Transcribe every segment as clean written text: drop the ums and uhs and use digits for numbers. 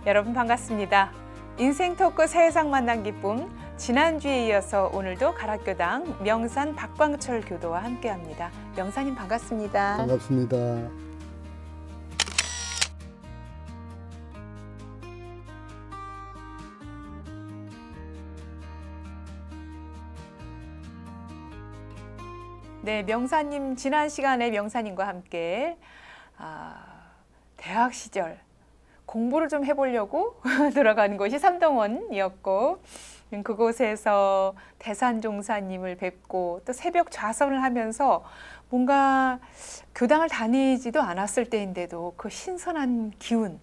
여러분 반갑습니다. 인생 토크 세상 만난 기쁨, 지난주에 이어서 오늘도 가락교당 명산 박광철 교도와 함께합니다. 명사님 반갑습니다. 반갑습니다. 네, 명사님 지난 시간에 명사님과 함께 대학 시절 공부를 좀 해보려고 들어간 곳이 삼동원이었고 그곳에서 대산종사님을 뵙고 또 새벽 좌선을 하면서 뭔가 교당을 다니지도 않았을 때인데도 그 신선한 기운,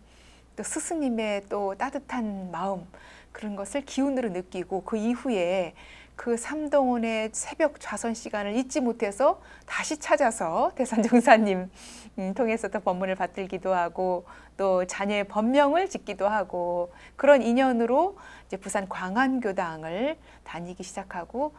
또 스승님의 또 따뜻한 마음, 그런 것을 기운으로 느끼고 그 이후에 그 삼동원의 새벽 좌선 시간을 잊지 못해서 다시 찾아서 대산종사님 통해서 또 법문을 받들기도 하고 또 자녀의 법명을 짓기도 하고 그런 인연으로 이제 부산 광안교당을 다니기 시작하고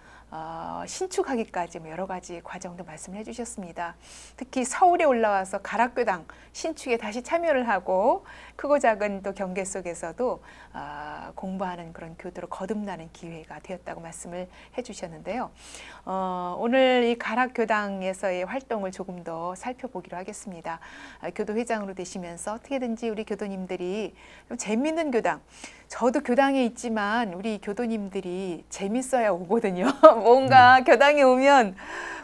신축하기까지 여러 가지 과정도 말씀을 해주셨습니다. 특히 서울에 올라와서 가락교당 신축에 다시 참여를 하고 크고 작은 또 경계 속에서도 공부하는 그런 교도로 거듭나는 기회가 되었다고 말씀을 해주셨는데요. 오늘 이 가락교당에서의 활동을 조금 더 살펴보기로 하겠습니다. 교도회장으로 되시면서 어떻게든지 우리 교도님들이 좀 재밌는 교당, 저도 교당에 있지만 우리 교도님들이 재밌어야 오거든요. 뭔가 교당에 오면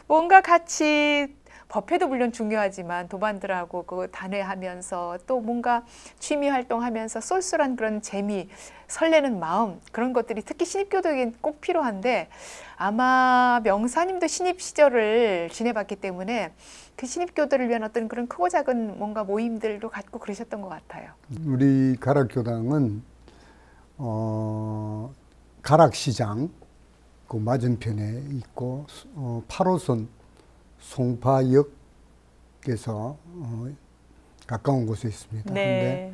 뭔가 같이 법회도 물론 중요하지만 도반들하고 그 단회하면서 또 뭔가 취미 활동하면서 쏠쏠한 그런 재미, 설레는 마음, 그런 것들이 특히 신입교도에겐 꼭 필요한데 아마 명사님도 신입 시절을 지내봤기 때문에 그 신입교도를 위한 어떤 그런 크고 작은 뭔가 모임들도 갖고 그러셨던 것 같아요. 우리 가락교당은 가락시장 그 맞은편에 있고 8호선 송파역에서 가까운 곳에 있습니다. 네.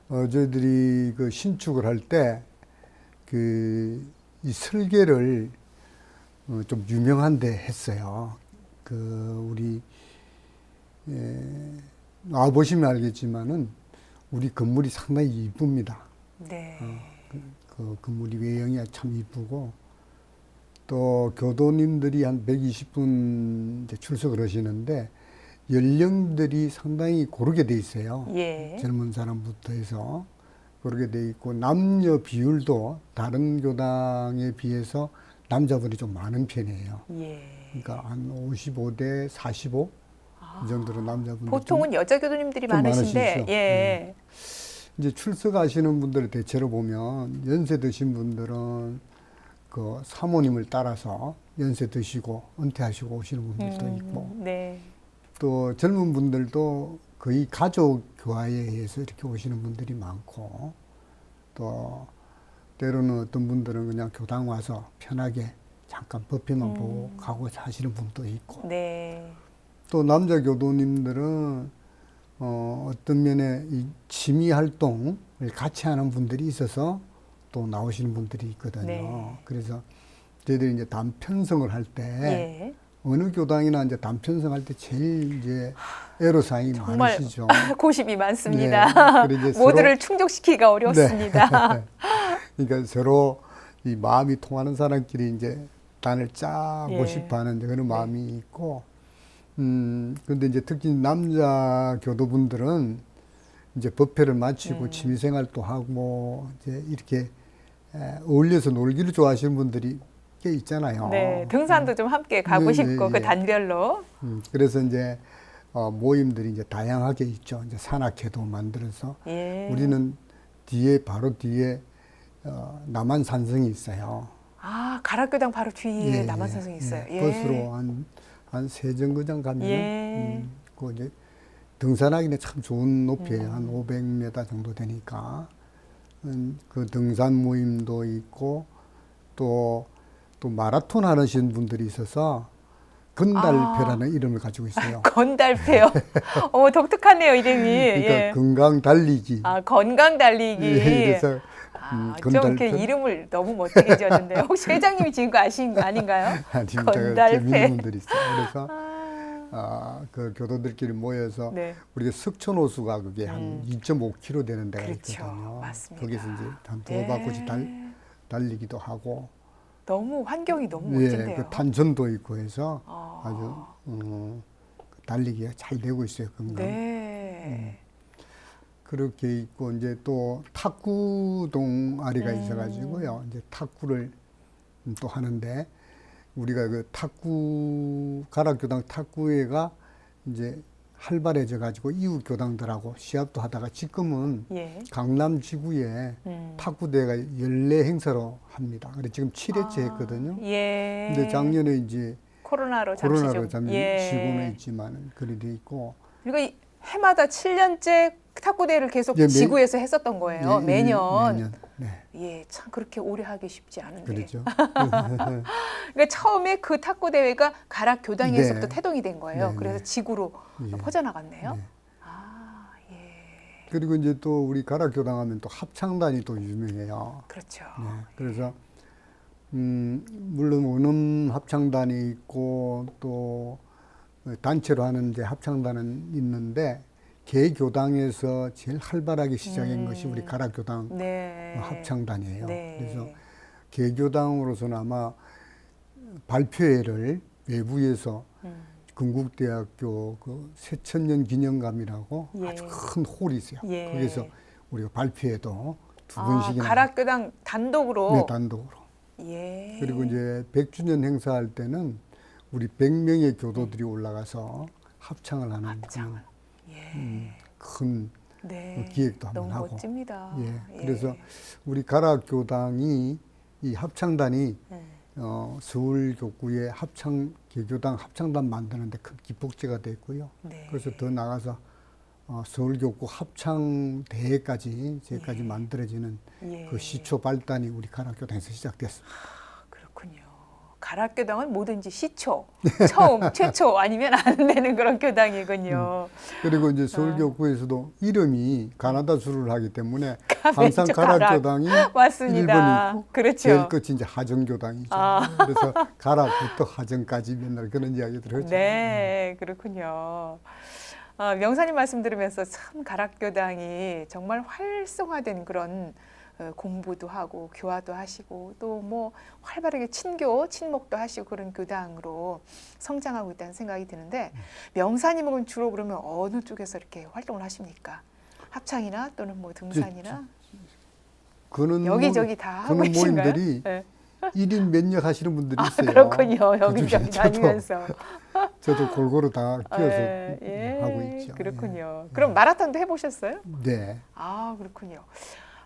근데 저희들이 그 신축을 할 때 이 설계를 좀 유명한 데 했어요. 우리 와 보시면 알겠지만은 우리 건물이 상당히 이쁩니다. 네. 그 건물이 외형이 참 이쁘고 또 교도님들이 한 120분 이제 출석을 하시는데 연령들이 상당히 고르게 돼 있어요. 예. 젊은 사람부터 해서 고르게 돼 있고 남녀 비율도 다른 교당에 비해서 남자분이 좀 많은 편이에요. 예. 그러니까 한 55대 45 이 정도로 남자분들 보통은 여자 교도님들이 많으신데 많으시죠. 예. 이제 출석하시는 분들을 대체로 보면 연세 드신 분들은 그 사모님을 따라서 연세 드시고 은퇴하시고 오시는 분들도 있고 네. 또 젊은 분들도 거의 가족 교화에 의해서 이렇게 오시는 분들이 많고 또 때로는 어떤 분들은 그냥 교당 와서 편하게 잠깐 법회만 보고 가고 사시는 분도 있고 네. 또 남자 교도님들은 어떤 면에 이 취미 활동을 같이 하는 분들이 있어서 또 나오시는 분들이 있거든요. 네. 그래서 저희들이 이제 단편성을 할 때 예. 어느 교당이나 이제 단편성 할 때 제일 이제 애로사항이 정말 많으시죠. 고심이 많습니다. 네. 그래서 모두를 충족시키기가 어렵습니다. 네. 그러니까 서로 이 마음이 통하는 사람끼리 이제 단을 짜고 예. 싶어하는 그런 마음이 있고, 근데 이제 특히 남자 교도분들은 이제 법회를 마치고 취미생활도 하고 이제 이렇게 어울려서 놀기를 좋아하시는 분들이 꽤 있잖아요. 네, 등산도 좀 함께 가고 싶고 그 단별로. 그래서 이제 모임들이 이제 다양하게 있죠. 이제 산악회도 만들어서 예. 우리는 바로 뒤에 남한산성이 있어요. 가락교당 바로 뒤에 예, 남한산성이 있어요. 예. 버스로 한 세정거장 가면 예. 그 이제 등산하기는 참 좋은 높이에요. 한 500m 정도 되니까 그 등산 모임도 있고 또 마라톤 하시는 분들이 있어서 건달패라는 이름을 가지고 있어요. 건달패요. 독특하네요, 이름이. 그러니까 예. 건강 달리기. 건강 달리기. 예, 그래서 좀 이렇게 이름을 너무 멋지게 지었는데요. 혹시 회장님이 지은 거 아닌가요? 아닙니다. 건달패. 재밌는 분들이 있어요. 그래서 그 교도들끼리 모여서 네. 우리가 석촌호수가 그게 한 2.5km 되는 데가 그렇죠. 있거든요. 맞습니다. 거기서 이제 한 네. 도바코지 달리기도 하고, 너무 환경이 너무 예, 멋진데요. 그 탄천도 있고 해서 아. 아주 달리기가 잘 되고 있어요. 금강. 네. 그렇게 있고 이제 또 탁구 동아리가 있어가지고요. 이제 탁구를 또 하는데 우리가 그 가락교당 탁구회가 이제 활발해져 가지고 이웃 교당들하고 시합도 하다가 지금은 예. 강남 지구에 탁구 대회가 연례 행사로 합니다. 그래 지금 7회째 했거든요. 예. 근데 작년에 이제 코로나로 코로나로 좀, 잠시 예. 쉬고는 있지만 그래 돼 있고. 그리고 해마다 7년째 탁구 대회를 계속 예, 지구에서 했었던 거예요. 예, 매년. 매년. 네. 예, 참 그렇게 오래 하기 쉽지 않은데. 그렇죠. 그러니까 처음에 그 탁구 대회가 가락 교당에서부터 네. 태동이 된 거예요. 네, 그래서 네. 지구로 예. 퍼져나갔네요. 네. 아, 예. 그리고 이제 또 우리 가락교당 하면 또 합창단이 또 유명해요. 그렇죠. 네. 그래서 물론 원음 합창단이 있고 또 단체로 하는 이제 합창단은 있는데 개교당에서 제일 활발하게 시작한 것이 우리 가락교당 네. 합창단이에요. 네. 그래서 개교당으로서는 아마 발표회를 외부에서 건국대학교 그 새천년 기념관이라고 예. 아주 큰 홀이 있어요. 예. 거기서 우리가 발표회도 두 번씩이나 가락교당 단독으로. 네, 단독으로. 예. 그리고 이제 100주년 행사할 때는 우리 100명의 교도들이 올라가서 합창을 하는 합창을. 예. 큰 네. 기획도 한번 너무 하고. 멋집니다. 예. 그래서 우리 가락교당이 이 합창단이 서울교구의 개교당 합창단 만드는데 큰 기폭제가 됐고요. 네. 그래서 더 나가서 서울교구 합창대회까지 제까지 만들어지는 예. 그 시초 발단이 우리 가락교당에서 시작됐습니다. 그렇군요. 가락교당은 뭐든지 시초, 처음, 최초 아니면 안 되는 그런 교당이군요. 그리고 이제 서울교구에서도 이름이 가나다 수를 하기 때문에 항상 그렇죠. 가락교당이 맞습니다. 1번이 있고 그렇죠. 제일 끝이 이제 하정교당이죠. 그래서 가락부터 하정까지 맨날 그런 이야기들 하죠. 네, 그렇군요. 명사님 말씀 들으면서 참 가락교당이 정말 활성화된 그런 공부도 하고 교화도 하시고 또 뭐 활발하게 친목도 하시고 그런 교당으로 성장하고 있다는 생각이 드는데 명사님은 주로 그러면 어느 쪽에서 이렇게 활동을 하십니까? 합창이나 또는 뭐 등산이나 그는 여기저기 다 하고 그는 계신가요? 모임들이 네. 1인 몇역 하시는 분들이 있어요. 그렇군요. 여기저기 그중에 다니면서. 저도 골고루 다 끼어서 예, 하고 있죠. 그렇군요. 그럼 마라톤도 해보셨어요? 네. 아, 그렇군요.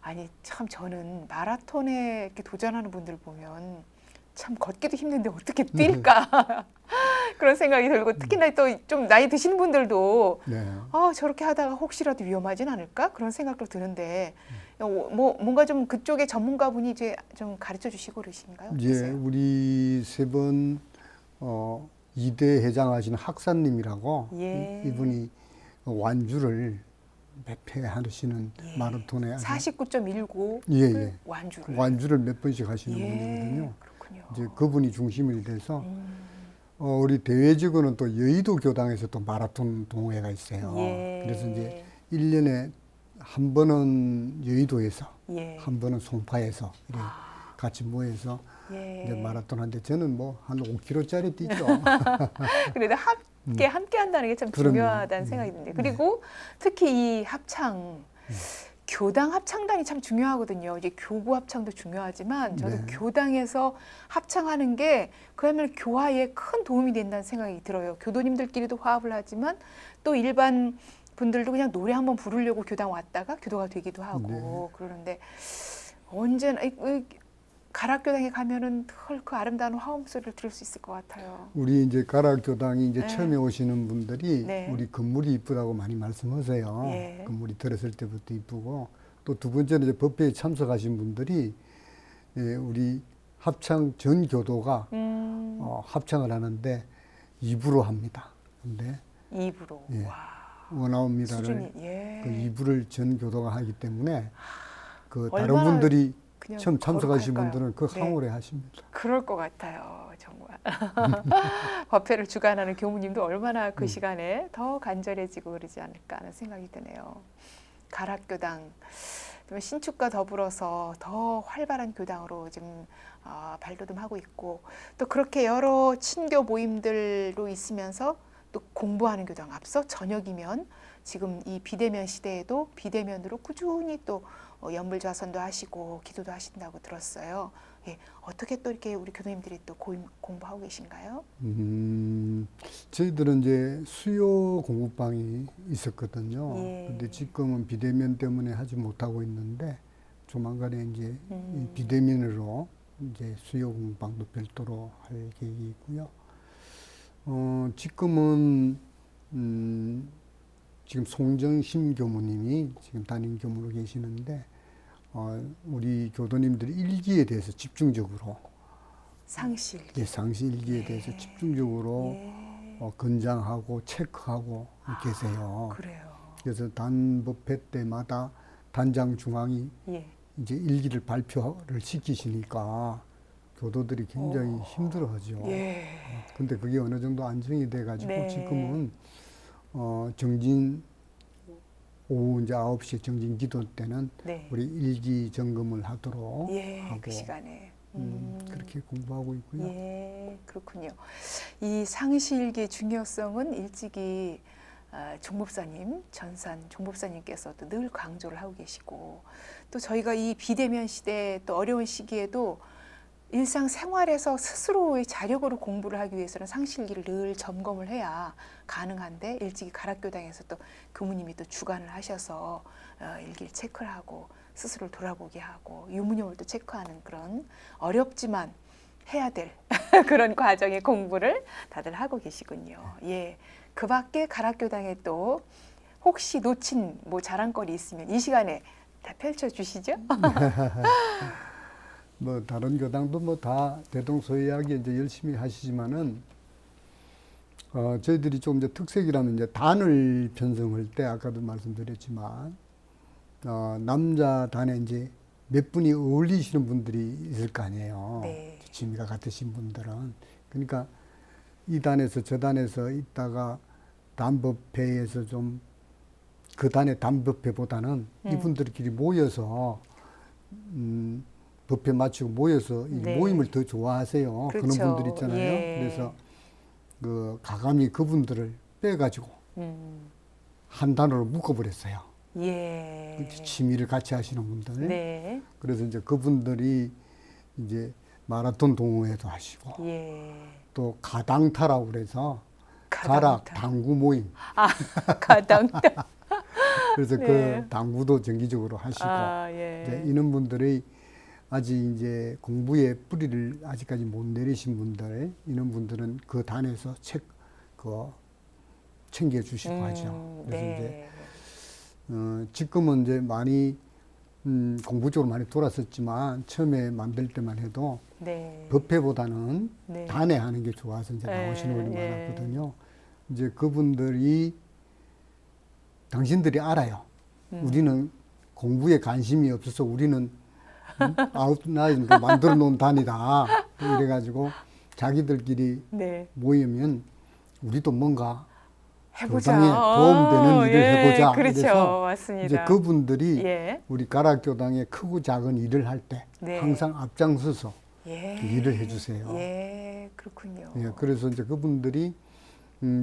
아니 참 저는 마라톤에 이렇게 도전하는 분들 보면 참 걷기도 힘든데 어떻게 뛸까 그런 생각이 들고 특히나 또 좀 나이 드신 분들도 네. 저렇게 하다가 혹시라도 위험하진 않을까 그런 생각도 드는데 뭔가 좀 그쪽에 전문가분이 이제 좀 가르쳐 주시고 그러신가요? 이제 어떠세요? 우리 세 번 이대 회장하시는 학사님이라고 예. 이분이 완주를 몇 회 하시는 마라톤에 49.19 예. 완주를 몇 번씩 하시는 분이거든요. 그렇군요. 이제 그분이 중심이 돼서 우리 대외적으로는 또 여의도 교당에서 또 마라톤 동호회가 있어요. 예. 그래서 이제 1년에 한 번은 여의도에서 예. 한 번은 송파에서 이렇게 같이 모여서 예. 이제 마라톤 하는데 저는 뭐 한 5km짜리 뛰죠. 그래도 함께 한다는 게 참 그럼요. 중요하다는 생각이 드는데 그리고 특히 이 합창 교당 합창단이 참 중요하거든요. 이제 교구 합창도 중요하지만 저도 네. 교당에서 합창하는 게 그야말로 교화에 큰 도움이 된다는 생각이 들어요. 교도님들끼리도 화합을 하지만 또 일반 분들도 그냥 노래 한번 부르려고 교당 왔다가 교도가 되기도 하고 그러는데 언제나 가락교당에 가면은 덜 그 아름다운 화음 소리를 들을 수 있을 것 같아요. 우리 이제 가락교당이 이제 네. 처음에 오시는 분들이 네. 우리 건물이 이쁘다고 많이 말씀하세요. 예. 건물이 들었을 때부터 이쁘고 또 두 번째는 이제 법회에 참석하신 분들이 우리 합창 전 교도가 합창을 하는데 입으로 합니다. 근데 입으로. 예. 와. 원아웃미다를 수준이 그 입으를 전 교도가 하기 때문에 그 다른 얼마나 분들이 그냥 처음 참석하신 거룩할까요? 분들은 그 네. 황홀해 하십니다. 그럴 것 같아요, 정말. 법회를 주관하는 교무님도 얼마나 그 시간에 더 간절해지고 그러지 않을까 하는 생각이 드네요. 가락교당 신축과 더불어서 더 활발한 교당으로 지금 발돋움하고 있고, 또 그렇게 여러 친교 모임들로 있으면서 또 공부하는 교당, 앞서 저녁이면 지금 이 비대면 시대에도 비대면으로 꾸준히 또 연불좌선도 하시고 기도도 하신다고 들었어요. 예, 어떻게 또 이렇게 우리 교도님들이 또 공부하고 계신가요? 저희들은 이제 수요 공부방이 있었거든요. 예. 근데 지금은 비대면 때문에 하지 못하고 있는데 조만간에 이제 이 음. 비대면으로 이제 수요 공부방도 별도로 할 계획이 있고요. 지금은 지금 송정심 교무님이 지금 담임 교무로 계시는데 우리 교도님들이 일기에 대해서 집중적으로 상실. 상시 일기에 대해서 집중적으로 예. 건장하고 체크하고 계세요. 그래요. 그래서 단법회 때마다 단장 중앙이 예. 이제 일기를 발표를 시키시니까 교도들이 굉장히 힘들어하죠. 예. 근데 그게 어느 정도 안정이 돼가지고 네. 지금은 정진 오후 이제 9시 정진 기도 때는 네. 우리 일기 점검을 하도록 예, 하고 그 시간에. 그렇게 공부하고 있고요. 예, 그렇군요. 이 상시일기의 중요성은 일찍이 종법사님, 전산 종법사님께서도 늘 강조를 하고 계시고, 또 저희가 이 비대면 시대 또 어려운 시기에도 일상생활에서 스스로의 자력으로 공부를 하기 위해서는 상시일기를 늘 점검을 해야 가능한데, 일찍이 가락교당에서 또 교무님이 또 주관을 하셔서 일기를 체크를 하고 스스로를 돌아보게 하고 유문용을 또 체크하는 그런 어렵지만 해야 될 그런 과정의 공부를 다들 하고 계시군요. 예, 그 밖에 가락교당에 또 혹시 놓친 뭐 자랑거리 있으면 이 시간에 다 펼쳐주시죠. 뭐 다른 교당도 뭐 다 대동소이하게 이제 열심히 하시지만은 저희들이 좀 이제 특색이라면 이제 단을 편성할 때 아까도 말씀드렸지만 남자 단에 이제 몇 분이 어울리시는 분들이 있을 거 아니에요. 네. 취미가 같으신 분들은. 그러니까 이 단에서 저 단에서 있다가 단법회에서 좀 그 단의 단법회보다는 이분들끼리 모여서 법회 마치고 모여서 이 네. 모임을 더 좋아하세요. 그렇죠. 그런 분들 있잖아요. 예. 그래서 가감히 그분들을 빼가지고 한 단어로 묶어버렸어요. 예. 취미를 같이 하시는 분들. 네. 그래서 이제 그분들이 이제 마라톤 동호회도 하시고 예. 또 가당타라고 그래서 가당타. 가락 당구 모임. 가당타. 그래서 네. 그 당구도 정기적으로 하시고 예. 이제 이런 분들이 아직 이제 공부의 뿌리를 아직까지 못 내리신 분들, 이런 분들은 그 단에서 챙겨주시고 하죠. 그래서 네. 이제 지금은 이제 많이 공부 쪽으로 많이 돌았었지만 처음에 만들 때만 해도 네. 법회보다는 네. 단에 하는 게 좋아서 이제 나오시는 분이 많았거든요. 이제 그분들이 당신들이 알아요. 우리는 공부에 관심이 없어서 우리는 아웃라인 만들어 놓은 단이다. 이래가지고 자기들끼리 네. 모이면 우리도 뭔가 해보자. 교당에 도움되는 일을 해보자. 그렇죠. 이래서 맞습니다. 이제 그분들이 예. 우리 가락교당의 크고 작은 일을 할 때 네. 항상 앞장서서 예. 일을 해주세요. 예, 그렇군요. 예, 그래서 이제 그분들이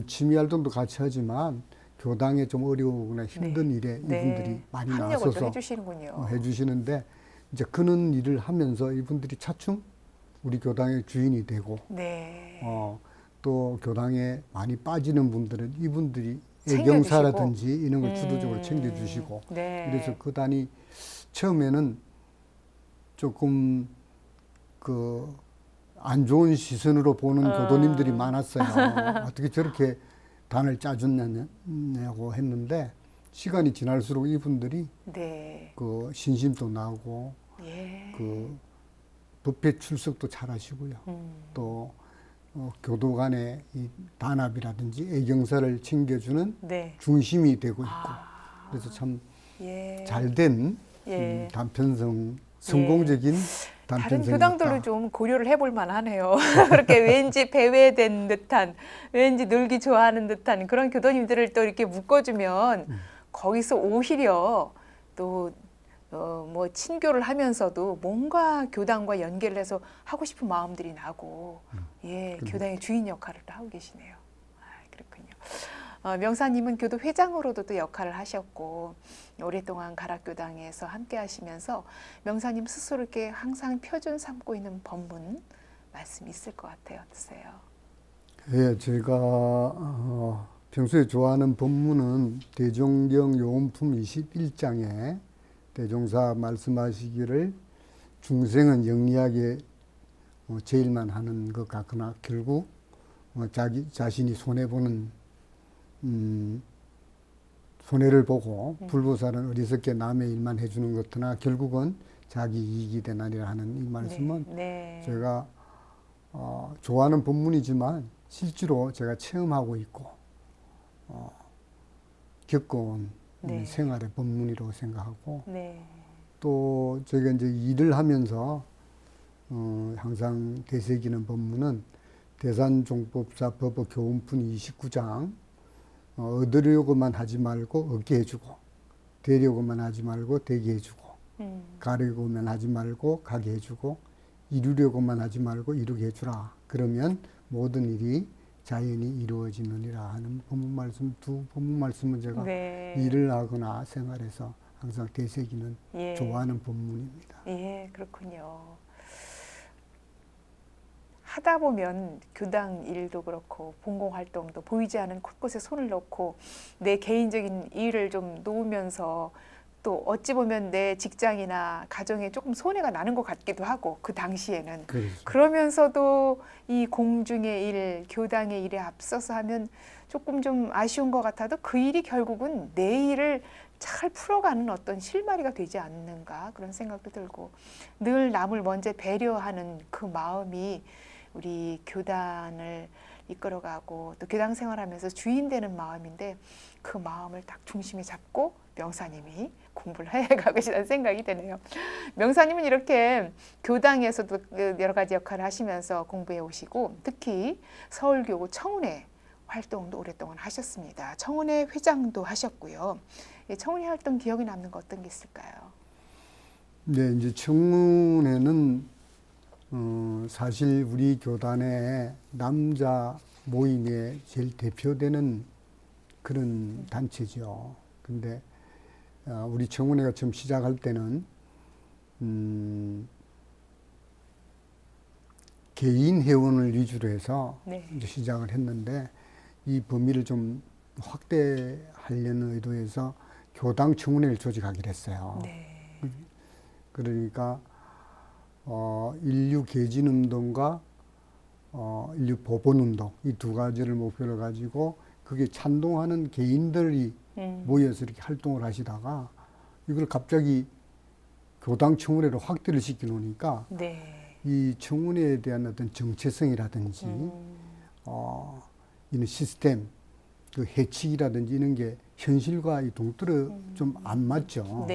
취미 활동도 같이 하지만 교당에 좀 어려우거나 힘든 일에 이분들이 많이 합력을 또 나서서 해주시는군요. 해주시는데 이제 그런 일을 하면서 이분들이 차츰 우리 교당의 주인이 되고 네. 또 교당에 많이 빠지는 분들은 이분들이 챙겨주시고. 애경사라든지 이런 걸 주도적으로 챙겨주시고 네. 그래서 그 단이 처음에는 조금 안 좋은 시선으로 보는 교도님들이 많았어요. 어떻게 저렇게 단을 짜줬냐고 했는데 시간이 지날수록 이분들이 네. 신심도 나고 예. 법회 출석도 잘하시고요. 또 교도 간의 이 단합이라든지 애경사를 챙겨주는 네. 중심이 되고 있고 그래서 참 예. 잘된 예. 단편성 성공적인 다른 단편성이었다. 교당들로 좀 고려를 해볼 만하네요. 그렇게 왠지 배회된 듯한, 왠지 놀기 좋아하는 듯한 그런 교도님들을 또 이렇게 묶어주면 거기서 오히려 또 뭐 친교를 하면서도 뭔가 교당과 연계를 해서 하고 싶은 마음들이 나고 예, 교당의 주인 역할을 또 하고 계시네요. 그렇군요. 명사님은 교도 회장으로도 또 역할을 하셨고 오랫동안 가락교당에서 함께 하시면서 명사님 스스로 이렇게 항상 표준 삼고 있는 법문 말씀 있을 것 같아요. 어떠세요? 예, 제가 평소에 좋아하는 법문은 대종경 요원품 21장에 대종사 말씀하시기를 중생은 영리하게 제일만 하는 것 같거나 결국 자기 자신이 손해보는 손해를 보고 불보살은 어리석게 남의 일만 해주는 것 같으나 결국은 자기 이익이 되나니라 하는 이 말씀은 제가 좋아하는 법문이지만 실제로 제가 체험하고 있고 겪어온 생활의 법문이라고 생각하고 또 제가 이제 일을 하면서 항상 되새기는 법문은 대산종법사 법의 교훈품 29장 얻으려고만 하지 말고 얻게 해주고 되려고만 하지 말고 되게 해주고 가려고만 하지 말고 가게 해주고 이루려고만 하지 말고 이루게 해주라. 그러면 모든 일이 자연히 이루어지느니라 하는 법문 말씀, 두 법문 말씀은 제가 일을 하거나 생활에서 항상 되새기는 좋아하는 법문입니다. 예, 그렇군요. 하다 보면 교당 일도 그렇고 봉공 활동도 보이지 않은 곳곳에 손을 넣고 내 개인적인 일을 좀 놓으면서 또 어찌 보면 내 직장이나 가정에 조금 손해가 나는 것 같기도 하고 그 당시에는 그렇죠. 그러면서도 이 공중의 일, 교당의 일에 앞서서 하면 조금 좀 아쉬운 것 같아도 그 일이 결국은 내 일을 잘 풀어가는 어떤 실마리가 되지 않는가 그런 생각도 들고 늘 남을 먼저 배려하는 그 마음이 우리 교단을 이끌어가고 또 교당 생활하면서 주인 되는 마음인데 그 마음을 딱 중심에 잡고 명사님이 공부를 해가고 계시다는 생각이 드네요. 명사님은 이렇게 교당에서도 여러 가지 역할을 하시면서 공부해 오시고 특히 서울교구 청운회 활동도 오랫동안 하셨습니다. 청운회 회장도 하셨고요. 청운회 활동 기억에 남는 거 어떤 게 있을까요? 네, 이제 청운회는 사실 우리 교단의 남자 모임의 제일 대표되는 그런 단체죠. 근데 우리 청운회가 처음 시작할 때는 개인 회원을 위주로 해서 이제 시작을 했는데 이 범위를 좀 확대하려는 의도에서 교당 청운회를 조직하기로 했어요. 그러니까 인류 개진 운동과 인류 보본 운동 이 두 가지를 목표로 가지고 그게 찬동하는 개인들이 모여서 이렇게 활동을 하시다가 이걸 갑자기 교당 청운회로 확대를 시켜 놓으니까 이 청운회에 대한 어떤 정체성이라든지 이런 시스템 그 해칙이라든지 이런 게 현실과 이 동떨어 좀 안 맞죠.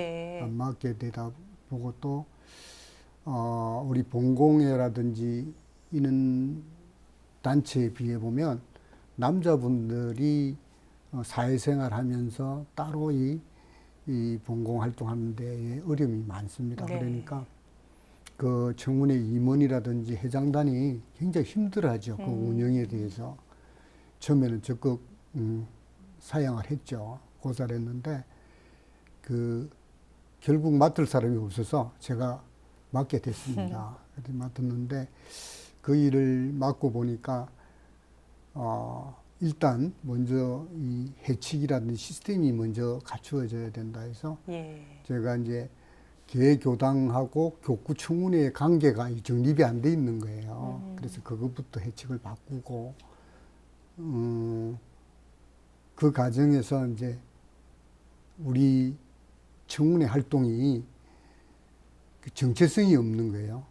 안 맞게 되다 보고 또 우리 봉공회라든지 이런 단체에 비해 보면 남자분들이 사회생활 하면서 따로 이 봉공 활동하는 데에 어려움이 많습니다. 그러니까 그 청운회 임원이라든지 회장단이 굉장히 힘들어하죠. 그 운영에 대해서. 처음에는 적극 사양을 했죠. 고사를 했는데 결국 맡을 사람이 없어서 제가 맡게 됐습니다. 그래서 맡았는데 그 일을 맡고 보니까 일단 먼저 이 해칙이라든지 시스템이 먼저 갖추어져야 된다 해서 제가 이제 개교당하고 교구 청운회의 관계가 정립이 안 돼 있는 거예요. 그래서 그것부터 해칙을 바꾸고 그 과정에서 이제 우리 청운회 활동이 정체성이 없는 거예요.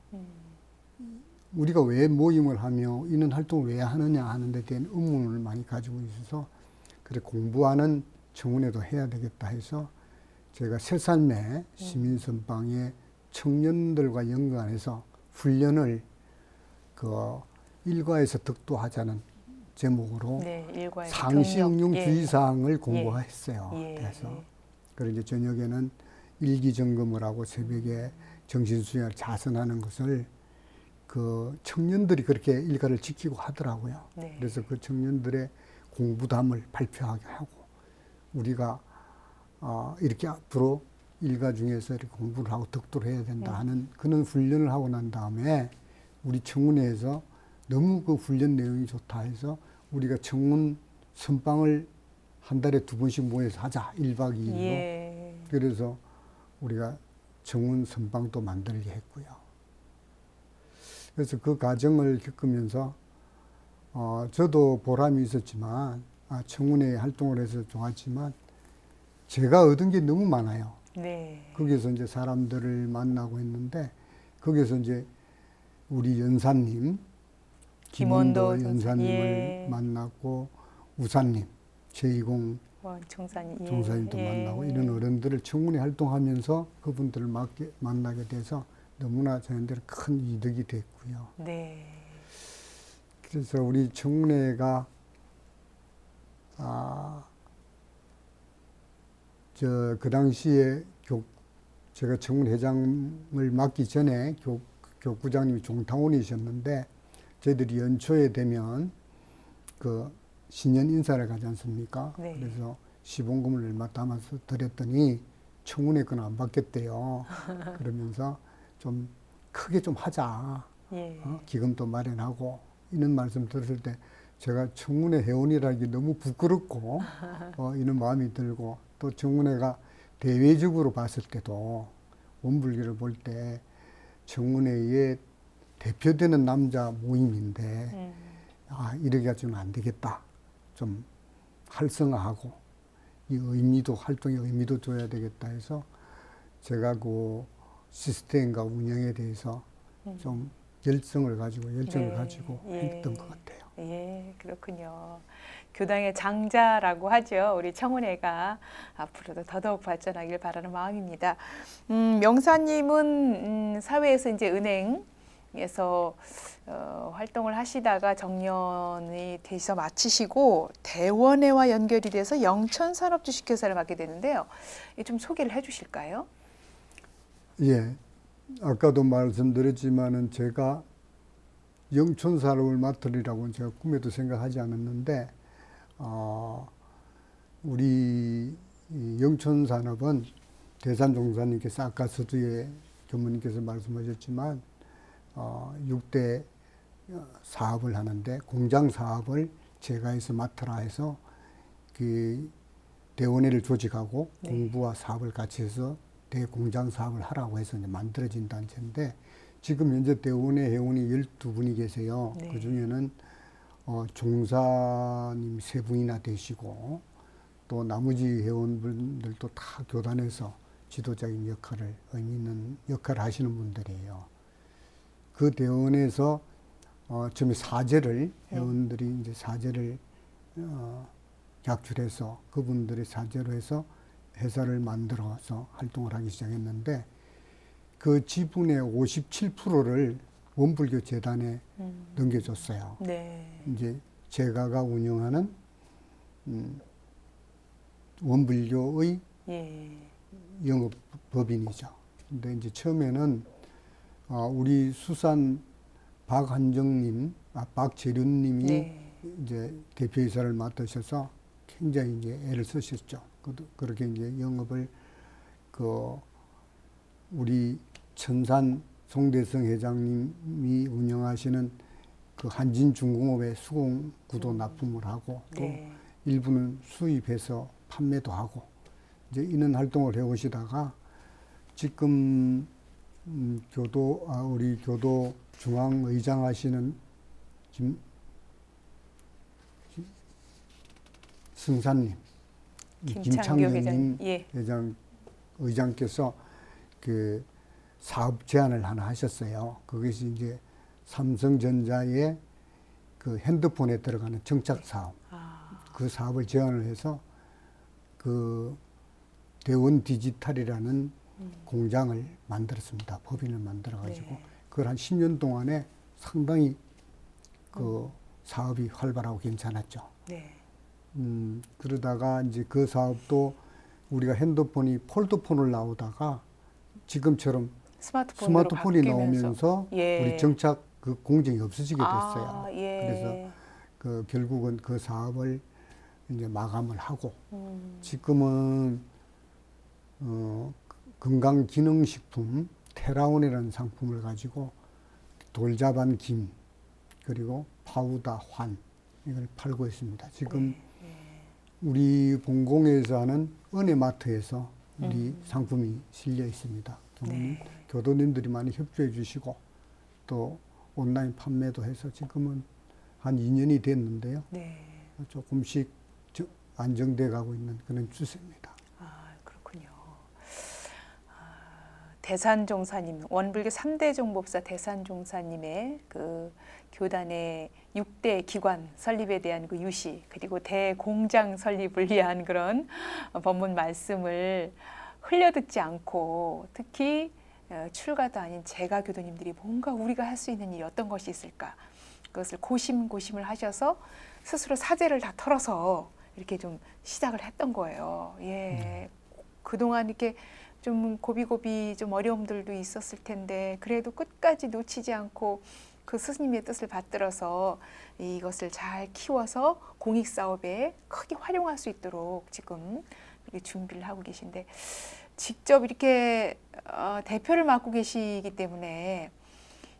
우리가 왜 모임을 하며 이런 활동을 왜 하느냐 하는 데 대한 의문을 많이 가지고 있어서 그래 공부하는 청운회도 해야 되겠다 해서 제가 새삼에 시민선방에 청년들과 연관해서 훈련을 그 일과에서 덕도하자는 제목으로 네, 일과의 상시응용 경력. 주의사항을 공부했어요. 예. 그래서 그리고 이제 저녁에는 일기 점검을 하고 새벽에 정신수양을 자선하는 것을 그 청년들이 그렇게 일과를 지키고 하더라고요. 네. 그래서 그 청년들의 공부담을 발표하게 하고 우리가 이렇게 앞으로 일과 중에서 이렇게 공부를 하고 덕도를 해야 된다 하는 그런 훈련을 하고 난 다음에 우리 청문회에서 너무 그 훈련 내용이 좋다 해서 우리가 청문 선방을 한 달에 2번씩 모여서 하자. 1박 2일로. 예. 그래서 우리가 청문 선방도 만들게 했고요. 그래서 그 과정을 겪으면서 저도 보람이 있었지만 청문회 활동을 해서 좋았지만 제가 얻은 게 너무 많아요. 네. 거기서 이제 사람들을 만나고 했는데 거기서 이제 우리 연사님 김원도 연사님을 예. 만났고 우사님 최이공 총사님, 종사님도 만나고 이런 어른들을 청문회 활동하면서 그분들을 만나게 돼서 너무나 저희한테는 큰 이득이 됐고요. 네. 그래서 우리 청문회가 그 당시에 제가 청문회장을 맡기 전에 교구장님이 종타원이셨는데 저희들이 연초에 되면 그 신년 인사를 가지 않습니까? 네. 그래서 시봉금을 얼마 담아서 드렸더니 청문회 건 안 받겠대요. 그러면서 좀 크게 좀 하자. 예. 기금도 마련하고 이런 말씀 들었을 때 제가 청문회 회원이라기 너무 부끄럽고 이런 마음이 들고 또 청문회가 대외적으로 봤을 때도 원불교를 볼 때 청문회에 대표되는 남자 모임인데 이러기가 좀 안 되겠다. 좀 활성화하고 이 의미도 활동의 의미도 줘야 되겠다 해서 제가 그 시스템과 운영에 대해서 좀 열정을 가지고 했던 것 같아요. 예, 그렇군요. 교당의 장자라고 하죠. 우리 청문회가 앞으로도 더더욱 발전하길 바라는 마음입니다. 명사님은 사회에서 이제 은행에서 활동을 하시다가 정년이 돼서 마치시고 대원회와 연결이 돼서 영천산업주식회사를 맡게 되는데요. 좀 소개를 해주실까요? 예, 아까도 말씀드렸지만은 제가 영촌산업을 맡으리라고는 제가 꿈에도 생각하지 않았는데 우리 영촌산업은 대산종사님께서 아까 서두에 교무님께서 말씀하셨지만 6대 사업을 하는데 공장 사업을 제가 해서 맡으라 해서 그 대원회를 조직하고 네. 공부와 사업을 같이 해서 대공장 사업을 하라고 해서 이제 만들어진 단체인데 지금 현재 대원회 회원이 12분이 계세요. 네. 그 중에는 종사님 3분이나 되시고 또 나머지 회원분들도 다 교단에서 지도자인 역할을 의미 있는 역할을 하시는 분들이에요. 그 대원에서 처음에 사제를 회원들이 이제 사제를 객출해서 그분들의 사제로 해서 회사를 만들어서 활동을 하기 시작했는데 그 지분의 57%를 원불교 재단에 넘겨줬어요. 네. 이제 제가가 운영하는 원불교의 예. 영업법인이죠. 근데 이제 처음에는 우리 수산 박한정님, 박재륜님이 네. 이제 대표이사를 맡으셔서 굉장히 이제 애를 쓰셨죠. 그렇게 이제 영업을 우리 천산 송대성 회장님이 운영하시는 그 한진중공업에 수공구도 납품을 하고 또 네. 일부는 수입해서 판매도 하고 이제 이런 활동을 해오시다가 지금 우리 교도 중앙의장 하시는 승사님, 김창경님 예. 의장께서 그 사업 제안을 하나 하셨어요. 그것이 이제 삼성전자의 그 핸드폰에 들어가는 정착 사업. 그 사업을 제안을 해서 그 대원 디지털이라는 공장을 만들었습니다. 법인을 만들어가지고 네. 그걸 한 10년 동안에 상당히 그 사업이 활발하고 괜찮았죠. 네. 그러다가 이제 그 사업도 우리가 핸드폰이 폴더폰을 나오다가 지금처럼 스마트폰이 나오면서 예. 우리 정착 그 공정이 없어지게 됐어요. 아, 예. 그래서 그 결국은 그 사업을 이제 마감을 하고 지금은 건강기능식품 테라온이라는 상품을 가지고 돌자반 김 그리고 파우다 환 이걸 팔고 있습니다. 지금 우리 본공에서 하는 은혜마트에서 우리 상품이 실려 있습니다. 네. 교도님들이 많이 협조해 주시고 또 온라인 판매도 해서 지금은 한 2년이 됐는데요. 네. 조금씩 안정돼 가고 있는 그런 추세입니다. 아, 그렇군요. 대산종사님, 원불교 3대 종법사 대산종사님의 그 교단의 6대 기관 설립에 대한 그 유시, 그리고 대공장 설립을 위한 그런 법문 말씀을 흘려듣지 않고 특히 출가도 아닌 재가 교도님들이 뭔가 우리가 할 수 있는 일이 어떤 것이 있을까, 그것을 고심고심을 하셔서 스스로 사제를 다 털어서 이렇게 좀 시작을 했던 거예요. 예. 그동안 이렇게 좀 고비고비 좀 어려움들도 있었을 텐데 그래도 끝까지 놓치지 않고 그 스님의 뜻을 받들어서 이것을 잘 키워서 공익사업에 크게 활용할 수 있도록 지금 이렇게 준비를 하고 계신데, 직접 이렇게 대표를 맡고 계시기 때문에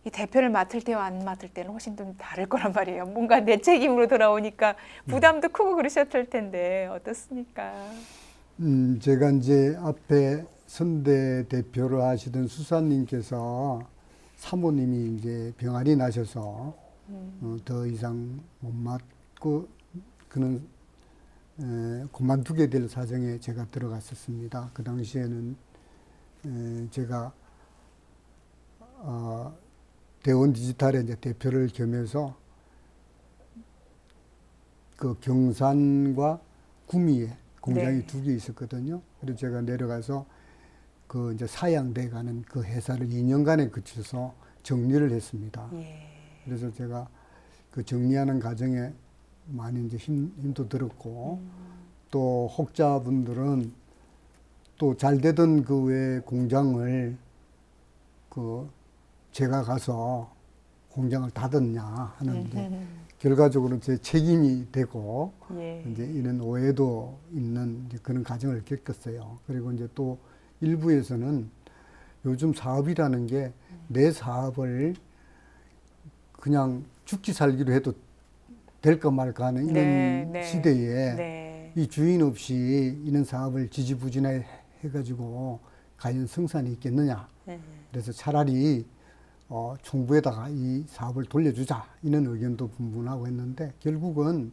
이 대표를 맡을 때와 안 맡을 때는 훨씬 좀 다를 거란 말이에요. 뭔가 내 책임으로 돌아오니까 부담도 크고 그러셨을 텐데 어떻습니까? 제가 이제 앞에 선대 대표를 하시던 수사님께서 사모님이 이제 병환이 나셔서 더 이상 못 맡고 그는 그만두게 될 사정에 제가 들어갔었습니다. 그 당시에는 제가 대원 디지털의 이제 대표를 겸해서 그 경산과 구미에 공장이 네. 2개 있었거든요. 그래서 제가 내려가서 그 이제 사양돼 가는 그 회사를 2년간에 거쳐서 정리를 했습니다. 예. 그래서 제가 그 정리하는 과정에 많이 이제 힘도 들었고 또 혹자분들은 또 잘 되던 그 외 공장을 그 제가 가서 공장을 닫았냐 하는데 결과적으로 제 책임이 되고 예. 이제 이런 오해도 있는 이제 그런 과정을 겪었어요. 그리고 이제 또 일부에서는 요즘 사업이라는 게 내 사업을 그냥 죽기 살기로 해도 될까 말까 하는 이런 네. 시대에 네. 이 주인 없이 이런 사업을 지지부진해 해가지고 과연 성산이 있겠느냐. 그래서 차라리 총부에다가 이 사업을 돌려주자 이런 의견도 분분하고 했는데 결국은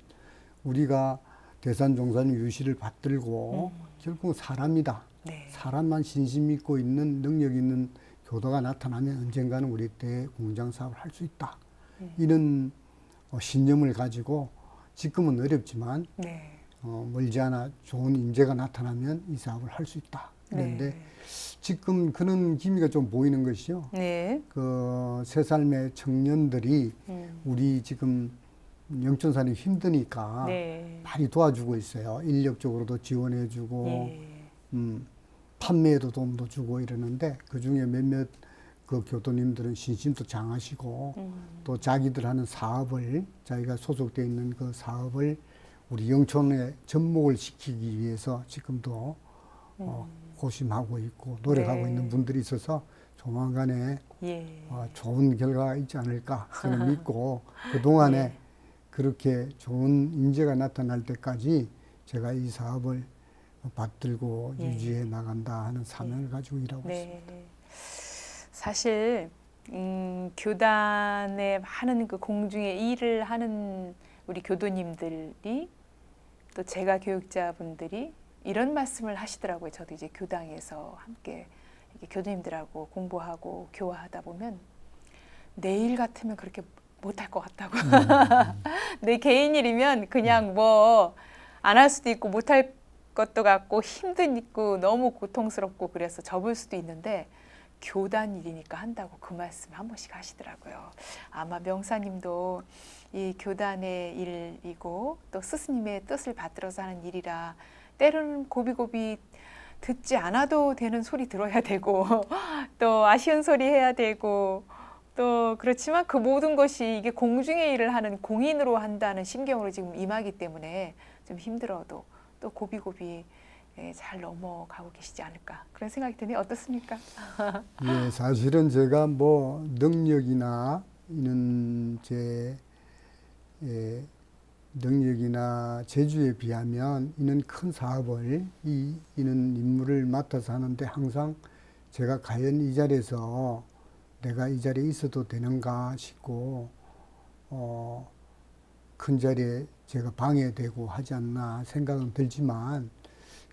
우리가 대산종사님 유시를 받들고 결국은 사람이다. 네. 사람만 신심 믿고 있는 능력 있는 교도가 나타나면 언젠가는 우리 때 공장 사업을 할 수 있다. 이런 신념을 가지고 지금은 어렵지만 네. 멀지 않아 좋은 인재가 나타나면 이 사업을 할 수 있다. 그런데 네. 지금 그런 기미가 좀 보이는 것이요. 네. 그 새 삶의 청년들이 우리 지금 영천산이 힘드니까 네. 많이 도와주고 있어요. 인력적으로도 지원해주고 예. 판매에도 도움도 주고 이러는데 그 중에 몇몇 그 교도님들은 신심도 장하시고 또 자기들 하는 사업을 자기가 소속돼 있는 그 사업을 우리 영촌에 접목을 시키기 위해서 지금도 고심하고 있고 노력하고 네. 있는 분들이 있어서 조만간에 예. 좋은 결과가 있지 않을까 저는 믿고 그동안에 네. 그렇게 좋은 인재가 나타날 때까지 제가 이 사업을 받들고 예. 유지해 나간다 하는 사명을 가지고 일하고 있습니다. 네. 사실 교단에 많은 그 공중의 일을 하는 우리 교도님들이 또 제가 교육자분들이 이런 말씀을 하시더라고요. 저도 이제 교당에서 함께 이렇게 교도님들하고 공부하고 교화하다 보면 내일 같으면 그렇게 못할 것 같다고. 내 개인 일이면 그냥 뭐 안 할 수도 있고 못할 것도 같고 힘드니까 너무 고통스럽고 그래서 접을 수도 있는데 교단 일이니까 한다고 그 말씀 한 번씩 하시더라고요. 아마 명사님도 이 교단의 일이고 또 스승님의 뜻을 받들어서 하는 일이라 때로는 고비고비 듣지 않아도 되는 소리 들어야 되고 또 아쉬운 소리 해야 되고 또 그렇지만 그 모든 것이 이게 공중의 일을 하는 공인으로 한다는 심경으로 지금 임하기 때문에 좀 힘들어도 또 고비고비 잘 넘어가고 계시지 않을까 그런 생각이 드네요. 어떻습니까? 예, 사실은 제가 뭐 능력이나 이는 제 능력이나 재주에 비하면 이는 큰 사업을 이는 임무를 맡아서 하는데 항상 제가 과연 이 자리에서 내가 이 자리에 있어도 되는가 싶고 큰 자리에 제가 방해되고 하지 않나 생각은 들지만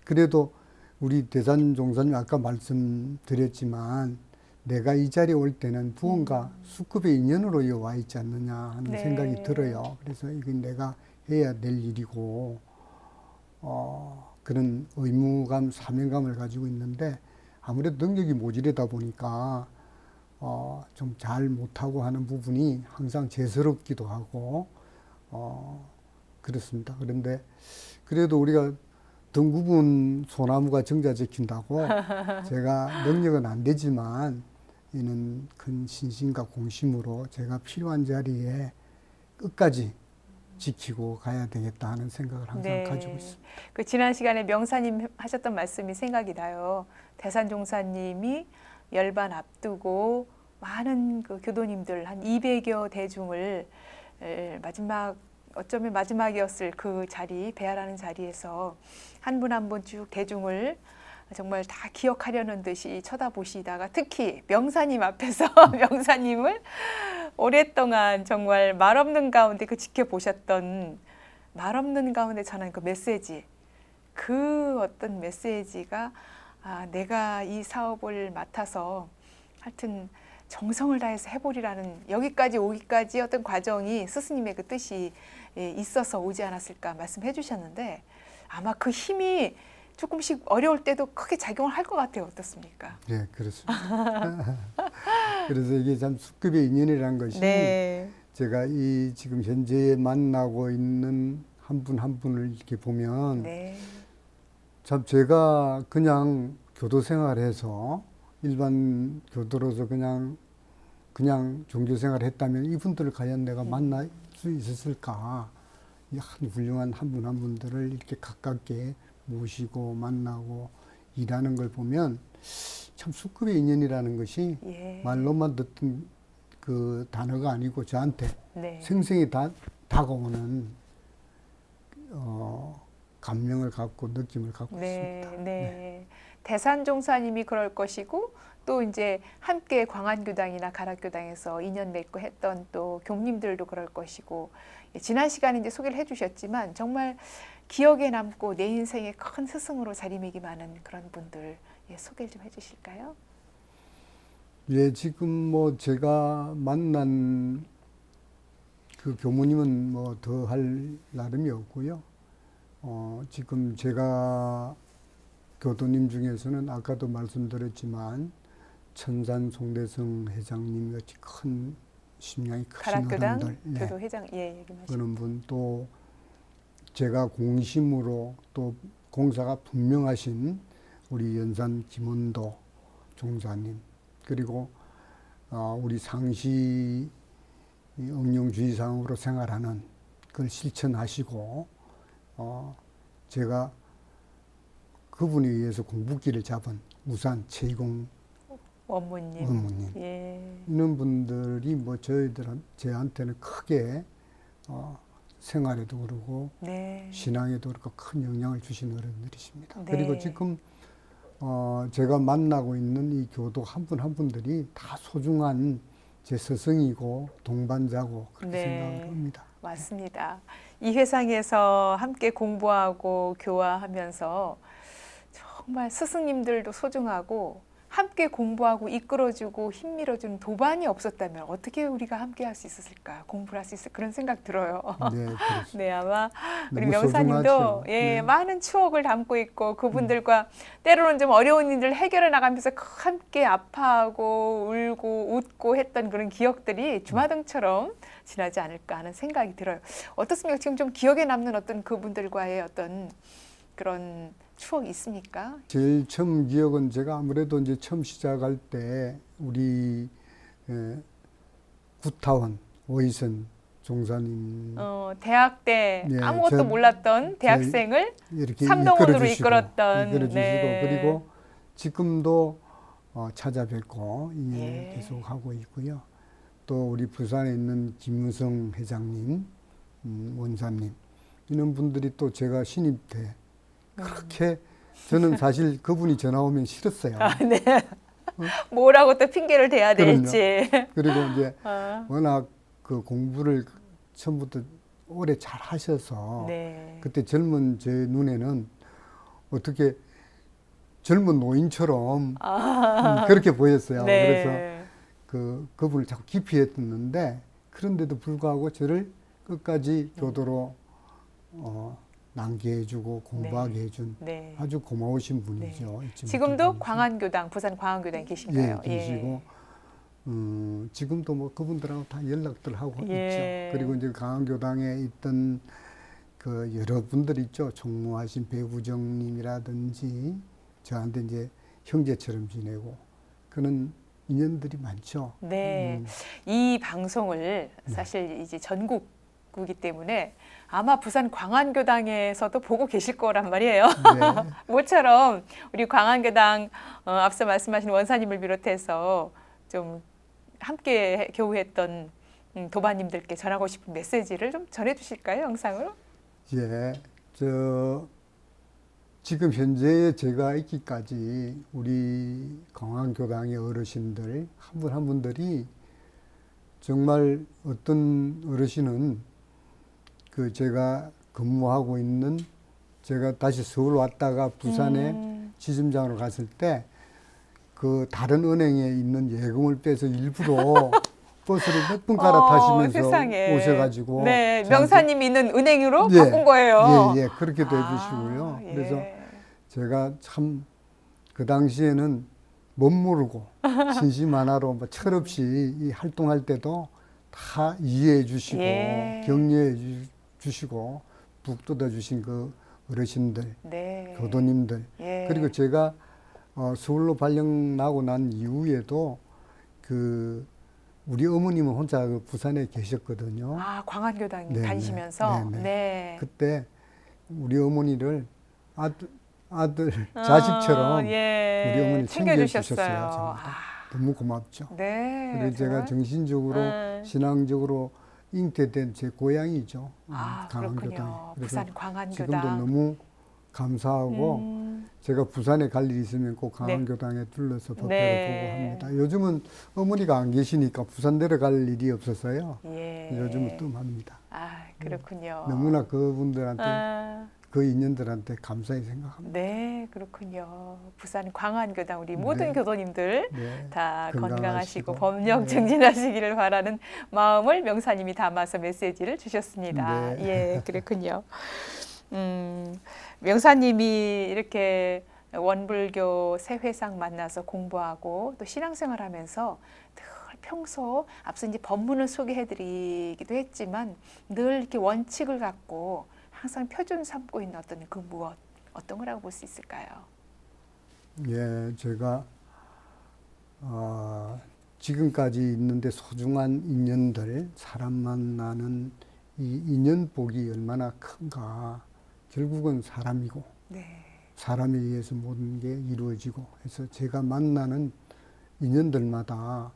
그래도 우리 대산 종사님 아까 말씀드렸지만 내가 이 자리에 올 때는 무언가 수급의 인연으로 와 있지 않느냐 하는 네. 생각이 들어요. 그래서 이건 내가 해야 될 일이고 그런 의무감, 사명감을 가지고 있는데 아무래도 능력이 모자라다 보니까 좀 잘 못하고 하는 부분이 항상 죄스럽기도 하고 그렇습니다. 그런데 그래도 우리가 덩굽은 소나무가 정자 지킨다고 제가 능력은 안 되지만 이는 큰 신심과 공심으로 제가 필요한 자리에 끝까지 지키고 가야 되겠다 하는 생각을 항상 네. 가지고 있습니다. 그 지난 시간에 명사님 하셨던 말씀이 생각이 나요. 대산종사님이 열반 앞두고 많은 그 교도님들 한 200여 대중을 마지막 어쩌면 마지막이었을 그 자리 배아라는 자리에서 한 분 한 분 쭉 대중을 정말 다 기억하려는 듯이 쳐다보시다가 특히 명사님 앞에서 명사님을 오랫동안 정말 말없는 가운데 그 지켜보셨던 말없는 가운데 전한 그 메시지 그 어떤 메시지가 내가 이 사업을 맡아서 하여튼 정성을 다해서 해보리라는 여기까지 오기까지 어떤 과정이 스승님의 그 뜻이 있어서 오지 않았을까 말씀해 주셨는데 아마 그 힘이 조금씩 어려울 때도 크게 작용을 할 것 같아요. 어떻습니까? 네, 그렇습니다. 그래서 이게 참 수급의 인연이라는 것이 네. 제가 이 지금 현재 만나고 있는 한 분 한 분을 이렇게 보면 네. 참 제가 그냥 교도 생활해서 일반 교도로서 그냥 종교 생활을 했다면 이분들을 과연 내가 만날 수 있었을까? 이 한 훌륭한 한 분 한 분들을 이렇게 가깝게 모시고 만나고 일하는 걸 보면 참 수급의 인연이라는 것이 예. 말로만 듣던 그 단어가 아니고 저한테 네. 생생히 다가오는 감명을 갖고 느낌을 갖고 네, 있습니다. 네. 대산종사님이 그럴 것이고 또 이제 함께 광안교당이나 가락교당에서 인연 맺고 했던 또 교님들도 그럴 것이고 지난 시간에 이제 소개를 해주셨지만 정말 기억에 남고 내 인생의 큰 스승으로 자리매김하는 그런 분들 소개를 좀 해주실까요? 예, 지금 뭐 제가 만난 그 교무님은 뭐 더 할 나름이 없고요. 지금 제가 교도님 중에서는 아까도 말씀드렸지만 천산 송대성 회장님 같이 큰 심량이 크신 가락교당 어른들, 교도 회장 얘기하시죠. 그런 분 또 제가 공심으로 또 공사가 분명하신 우리 연산 김원도 종사님 그리고 우리 상시 응용주의상으로 생활하는 그걸 실천하시고 제가 그분에 의해서 공부길을 잡은 우산 최이공 원무님 예. 이런 분들이 뭐 저한테는 크게 생활에도 그러고 네. 신앙에도 그렇고 큰 영향을 주신 어른들이십니다. 네. 그리고 지금 제가 만나고 있는 이 교도 한 분 한 분들이 다 소중한 제 스승이고 동반자고 그렇게 네. 생각을 합니다. 맞습니다. 이 회상에서 함께 공부하고 교화하면서 정말 스승님들도 소중하고 함께 공부하고 이끌어주고 힘밀어주는 도반이 없었다면 어떻게 우리가 함께 할 수 있었을까? 공부를 할 수 있을 그런 생각 들어요. 네, 그렇습니다. 네, 아마 우리 너무 명사님도 소중하죠. 예, 네. 많은 추억을 담고 있고 그분들과 때로는 좀 어려운 일을 해결해 나가면서 함께 아파하고 울고 웃고 했던 그런 기억들이 주마등처럼 지나지 않을까 하는 생각이 들어요. 어떻습니까? 지금 좀 기억에 남는 어떤 그분들과의 어떤 그런 추억이 있습니까? 제일 처음 기억은 제가 아무래도 이제 처음 시작할 때 우리 구타원 오이선 종사님 대학 때 네, 아무것도 저- 몰랐던 대학생을 이렇게 삼동원으로 이끌어주시고, 이끌었던 네. 네. 그리고 지금도 찾아뵙고 인연을 예. 계속 하고 있고요. 또 우리 부산에 있는 김무성 회장님, 원사님 이런 분들이 또 제가 신입 때 그렇게 저는 사실 그분이 전화 오면 싫었어요. 아, 네. 뭐라고 또 핑계를 대야 그럼요. 될지. 그리고 이제 아, 워낙 그 공부를 처음부터 오래 잘 하셔서 네. 그때 젊은 제 눈에는 어떻게 젊은 노인처럼 그렇게 보였어요. 그래서 네. 그분을 자꾸 기피했었는데 그런데도 불구하고 저를 끝까지 교도로 남게해주고 공부하게 해준 네. 아주 고마우신 분이죠. 잊지 지금도 못할 분이죠. 광안교당, 부산 광안교당에 계신가요? 예, 계시고 지금도 뭐 그분들하고 다 연락들 하고 예. 있죠. 그리고 이제 강원교당에 있던 그 여러 분들 있죠. 총무하신 배구정님이라든지 저한테 이제 형제처럼 지내고 그런 인연들이 많죠. 네. 이 방송을 사실 이제 전국이기 때문에 아마 부산 광안교당에서도 보고 계실 거란 말이에요. 네. 모처럼 우리 광안교당 앞서 말씀하신 원사님을 비롯해서 좀 함께 교우했던 도반님들께 전하고 싶은 메시지를 좀 전해주실까요? 영상으로? 예, 지금 현재 제가 있기까지 우리 광안교당의 어르신들 한 분 한 분들이 정말 어떤 어르신은 그 제가 근무하고 있는 제가 다시 서울 왔다가 부산에 지점장으로 갔을 때 그 다른 은행에 있는 예금을 빼서 일부러 버스를 몇 분 갈아타시면서 세상에. 오셔가지고 네, 저한테 명사님이 있는 은행으로 예, 바꾼 거예요. 예, 예, 그렇게도 해주시고요. 예. 그래서 제가 참 그 당시에는 못 모르고 진심 하나로 뭐 철없이 이 활동할 때도 다 이해해 주시고 예. 격려해 주시고 북 돋아 주신 그 어르신들, 네. 교도님들 예. 그리고 제가 서울로 발령 나고 난 이후에도 그 우리 어머님은 혼자 그 부산에 계셨거든요. 아, 광안교당 네네. 다니시면서 네네. 네. 그때 우리 어머니를 아들 자식처럼 예. 우리 어머니 챙겨주셨어요. 챙겨주셨어요. 정말. 아, 너무 고맙죠. 네. 그래서 제가 정말. 정신적으로 신앙적으로 잉태된 제 고향이죠. 아, 강원교당이. 그렇군요. 그래서 부산 지금도 광안교당. 너무 감사하고 제가 부산에 갈 일 있으면 꼭 네. 강원교당에 들러서 법회를 네. 보고 합니다. 요즘은 어머니가 안 계시니까 부산 내려갈 일이 없어서요. 예. 요즘은 뜸합니다. 아, 그렇군요. 너무나 그분들한테 아, 그 인연들한테 감사히 생각합니다. 네, 그렇군요. 부산 광안교당 우리 모든 네. 교도님들 네. 다 건강하시고. 건강하시고 법력 네. 증진하시기를 바라는 마음을 명사님이 담아서 메시지를 주셨습니다. 네. 예, 그렇군요. 명사님이 이렇게 원불교 세회상 만나서 공부하고 또 신앙생활하면서 늘 평소 앞서 이제 법문을 소개해드리기도 했지만 늘 이렇게 원칙을 갖고 항상 표준 삼고 있는 어떤 그 무엇 어떤 거라고 볼 수 있을까요? 예, 제가 지금까지 있는데 소중한 인연들, 사람 만나는 이 인연복이 얼마나 큰가. 결국은 사람이고 네. 사람에 의해서 모든 게 이루어지고 해서 제가 만나는 인연들마다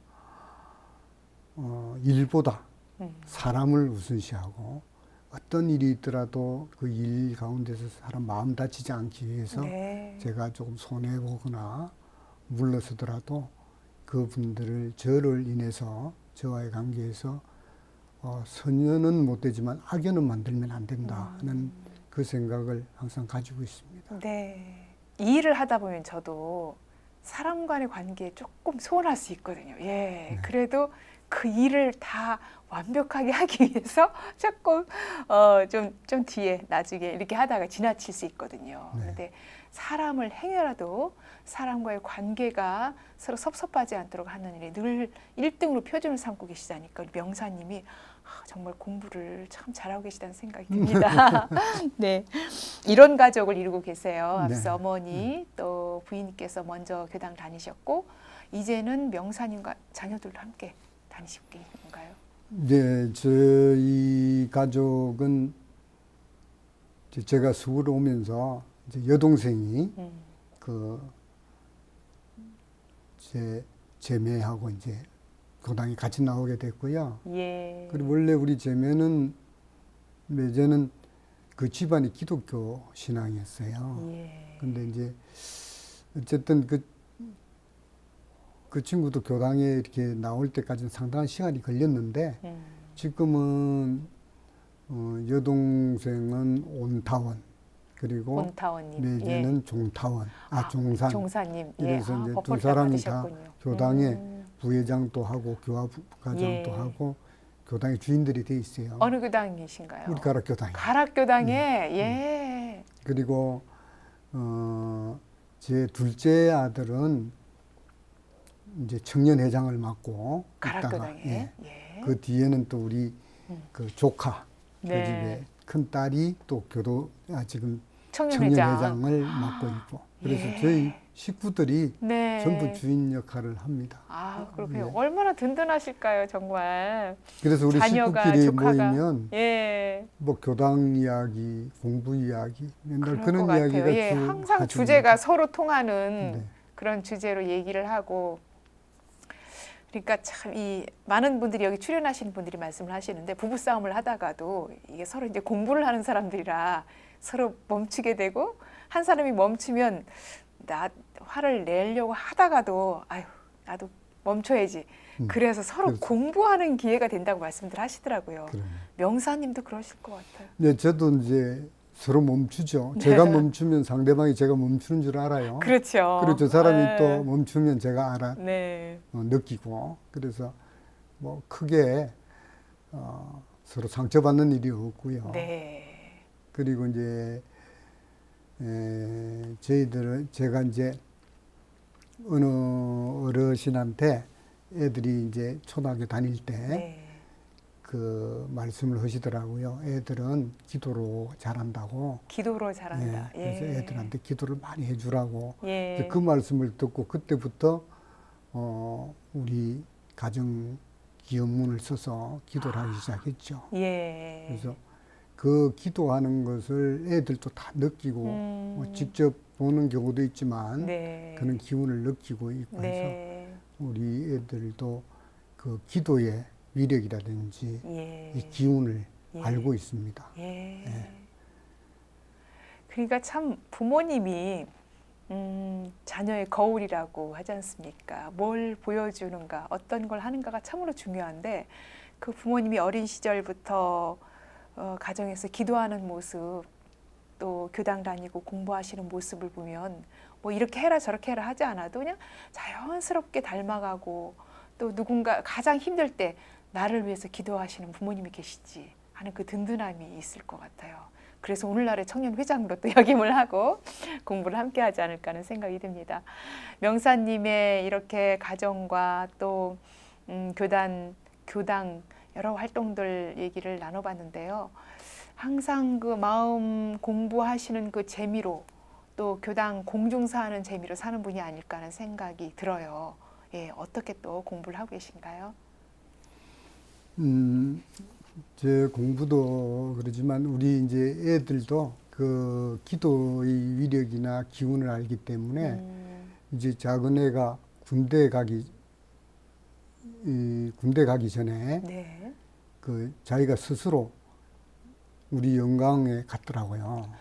일보다 사람을 우선시하고 어떤 일이 있더라도 그 일 가운데서 사람 마음 다치지 않기 위해서 네. 제가 조금 손해보거나 물러서더라도 그분들을 저를 인해서 저와의 관계에서 선연은 못 되지만 악연은 만들면 안 된다 하는 그 생각을 항상 가지고 있습니다. 네. 이 일을 하다 보면 저도 사람 간의 관계에 조금 소원할 수 있거든요. 예, 네. 그래도 그 일을 다 완벽하게 하기 위해서 조금 좀 뒤에 나중에 이렇게 하다가 지나칠 수 있거든요. 네. 근데 사람을 행여라도 사람과의 관계가 서로 섭섭하지 않도록 하는 일이 늘 1등으로 표준을 삼고 계시다니까 우리 명사님이 정말 공부를 참 잘하고 계시다는 생각이 듭니다. 네, 이런 가족을 이루고 계세요. 앞서 네. 어머니 또 부인께서 먼저 교당 다니셨고 이제는 명사님과 자녀들도 함께 다니시고 계신가요? 네, 저희 가족은 이제 제가 서울 오면서 이제 여동생이 제 매하고 이제 교당에 같이 나오게 됐고요. 예. 그리고 원래 우리 제매는 매제는 그 집안이 기독교 신앙이었어요. 예. 근데 이제 어쨌든 그 친구도 교당에 이렇게 나올 때까지는 상당한 시간이 걸렸는데 지금은 여동생은 온타원 그리고 온타원님, 매제는 종타원, 종산. 종사님, 이래서 예. 이제 두 버퍼를 사람이 받으셨군요. 다 교당의 부회장도 하고 교화과장도 예. 하고 교당의 주인들이 돼 있어요. 어느 교당이신가요? 우리 가락교당이. 가락교당에 예. 그리고 제 둘째 아들은 이제 청년회장을 맡고 있다가 가락교당에 예. 예. 그 뒤에는 또 우리 그 조카 그 네. 집에 큰 딸이 또 지금 청년회장. 청년회장을 맡고 있고 그래서 예. 저희 식구들이 네. 전부 주인 역할을 합니다. 그렇군요. 예. 얼마나 든든하실까요, 정말. 그래서 우리 자녀가, 식구끼리 조카가. 모이면 예. 뭐 교당 이야기, 공부 이야기 맨날 그럴 그런 것 이야기가 같아요. 예, 쭉 항상 하죠. 주제가 서로 통하는 네. 그런 주제로 얘기를 하고 그러니까 참 이 많은 분들이 여기 출연하시는 분들이 말씀을 하시는데 부부 싸움을 하다가도 이게 서로 이제 공부를 하는 사람들이라 서로 멈추게 되고 한 사람이 멈추면 나 화를 내려고 하다가도 아유 나도 멈춰야지. 그래서 서로 그렇죠. 공부하는 기회가 된다고 말씀들 하시더라고요. 그러네. 명사님도 그러실 것 같아요. 네, 저도 이제 서로 멈추죠. 제가 멈추면 상대방이 제가 멈추는 줄 알아요. 그렇죠. 그리고 저 사람이 네. 또 멈추면 제가 네. 느끼고 그래서 뭐 크게 서로 상처받는 일이 없고요. 네. 그리고 이제 제가 이제 어느 어르신한테 애들이 이제 초등학교 다닐 때 네. 그 말씀을 하시더라고요. 애들은 기도로 잘한다고. 기도로 잘한다. 예, 그래서 예. 애들한테 기도를 많이 해주라고. 예. 그 말씀을 듣고 그때부터 우리 가정 기업문을 써서 기도를 하기 시작했죠. 예. 그래서 그 기도하는 것을 애들도 다 느끼고 뭐 직접 보는 경우도 있지만 네. 그런 기운을 느끼고 있고 해서 네. 우리 애들도 그 기도의 위력이라든지 예. 이 기운을 예. 알고 있습니다. 예. 예. 그러니까 참 부모님이 자녀의 거울이라고 하지 않습니까? 뭘 보여주는가, 어떤 걸 하는가가 참으로 중요한데 그 부모님이 어린 시절부터 가정에서 기도하는 모습, 또 교당 다니고 공부하시는 모습을 보면 뭐 이렇게 해라 저렇게 해라 하지 않아도 그냥 자연스럽게 닮아가고 또 누군가 가장 힘들 때 나를 위해서 기도하시는 부모님이 계시지 하는 그 든든함이 있을 것 같아요. 그래서 오늘날의 청년회장으로 또 역임을 하고 공부를 함께 하지 않을까 하는 생각이 듭니다. 명사님의 이렇게 가정과 또 교당 여러 활동들 얘기를 나눠봤는데요. 항상 그 마음 공부하시는 그 재미로 또 교당 공중사하는 재미로 사는 분이 아닐까 하는 생각이 들어요. 예, 어떻게 또 공부를 하고 계신가요? 제 공부도 그러지만 우리 이제 애들도 그 기도의 위력이나 기운을 알기 때문에 이제 작은 애가 군대 가기 전에 네. 그 자기가 스스로 우리 영광에 갔더라고요.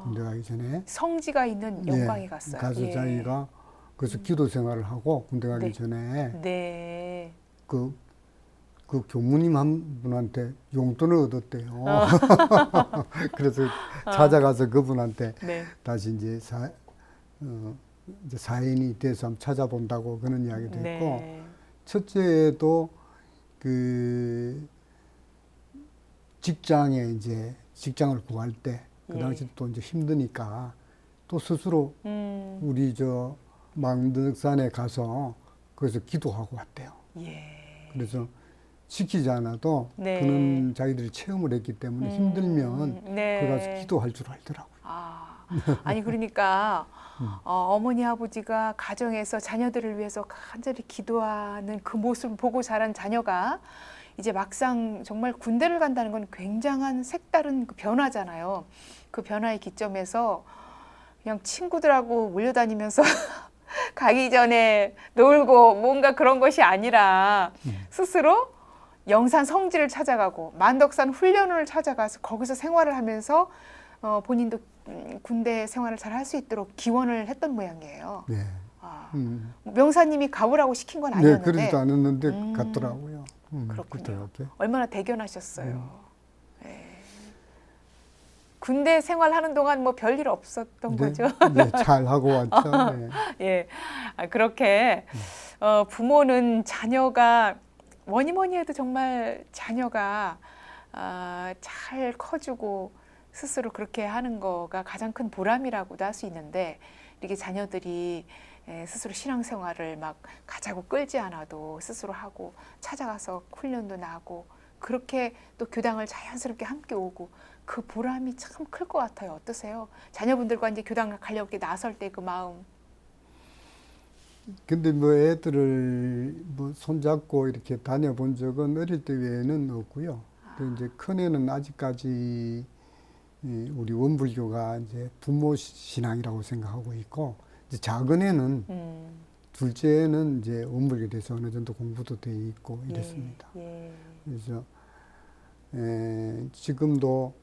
군대 가기 전에. 성지가 있는 영광에 갔어요. 가서 예. 자기가 그래서 기도 생활을 하고 군대 가기 네. 전에 네. 그 교무님 한 분한테 용돈을 얻었대요. 그래서 찾아가서 그분한테 네. 다시 이제 이제 사인이 돼서 한번 찾아본다고 그런 이야기도 네. 있고, 첫째도 그 직장에 이제 직장을 구할 때 그 예. 당시 또 이제 힘드니까 또 스스로 음. 우리 저 망덕산에 가서 거기서 기도하고 왔대요. 예. 그래서 시키지 않아도 네. 그는 자기들이 체험을 했기 때문에 힘들면 네. 거기 가서 기도할 줄 알더라고요. 아니 그러니까 어머니 아버지가 가정에서 자녀들을 위해서 간절히 기도하는 그 모습을 보고 자란 자녀가 이제 막상 정말 군대를 간다는 건 굉장한 색다른 그 변화잖아요. 그 변화의 기점에서 그냥 친구들하고 몰려다니면서 가기 전에 놀고 뭔가 그런 것이 아니라 스스로 영산 성지를 찾아가고 만덕산 훈련을 찾아가서 거기서 생활을 하면서 본인도 군대 생활을 잘 할 수 있도록 기원을 했던 모양이에요. 네. 명사님이 가보라고 시킨 건 네, 아니었는데 그러지도 않았는데 갔더라고요. 그렇군요. 그렇게. 얼마나 대견하셨어요. 예. 군대 생활하는 동안 뭐 별일 없었던 네, 거죠. 네, 잘 하고 왔죠. 네. 예, 그렇게 부모는 자녀가 뭐니 뭐니 해도 정말 자녀가 잘 커주고 스스로 그렇게 하는 거가 가장 큰 보람이라고도 할 수 있는데 이렇게 자녀들이 스스로 신앙생활을 막 가자고 끌지 않아도 스스로 하고 찾아가서 훈련도 나고 그렇게 또 교당을 자연스럽게 함께 오고 그 보람이 참 클 것 같아요. 어떠세요? 자녀분들과 이제 교당 가려고 이렇게 나설 때 그 마음. 근데 뭐 애들을 뭐 손잡고 이렇게 다녀본 적은 어릴 때 외에는 없고요. 또 이제 큰애는 아직까지 우리 원불교가 이제 부모 신앙이라고 생각하고 있고, 이제 작은 애는 둘째는 이제 원불교에 대해서 어느 정도 공부도 돼 있고 이랬습니다. 예. 그래서 지금도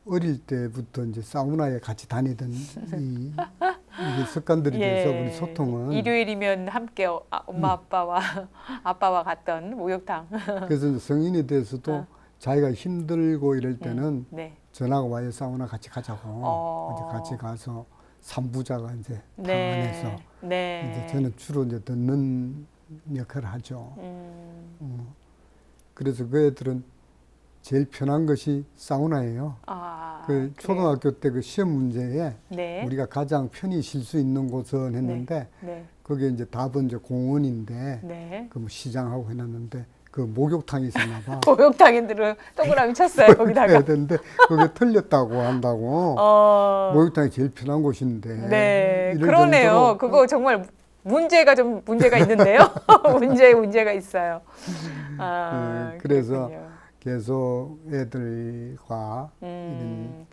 어릴 때부터 이제 사우나에 같이 다니던 이게 습관들이 돼서 우리 소통은 일요일이면 함께 엄마 아빠와 갔던 목욕탕. 그래서 이제 성인이 돼서도 자기가 힘들고 이럴 때는 네. 전화가 와요. 사우나 같이 가자고. 이제 같이 가서 삼부자가 이제 방 안에서 이제 저는 주로 이제 듣는 역할을 하죠. 그래서 그 애들은 제일 편한 것이 사우나예요. 그 초등학교 때 그 시험 문제에 우리가 가장 편히 쉴 수 있는 곳은 했는데 그게 이제 답은 이제 공원인데 그 뭐 시장하고 해놨는데 그 목욕탕이 있었나 봐. 목욕탕인들은 동그라미 쳤어요 거기다가. 해야 되는데 그게 틀렸다고 한다고. 목욕탕이 제일 편한 곳인데. 네, 이럴 그러네요. 정도로 그거 정말 문제가 있는데요. 문제가 있어요. 그래서 그렇군요. 계속 애들과 이런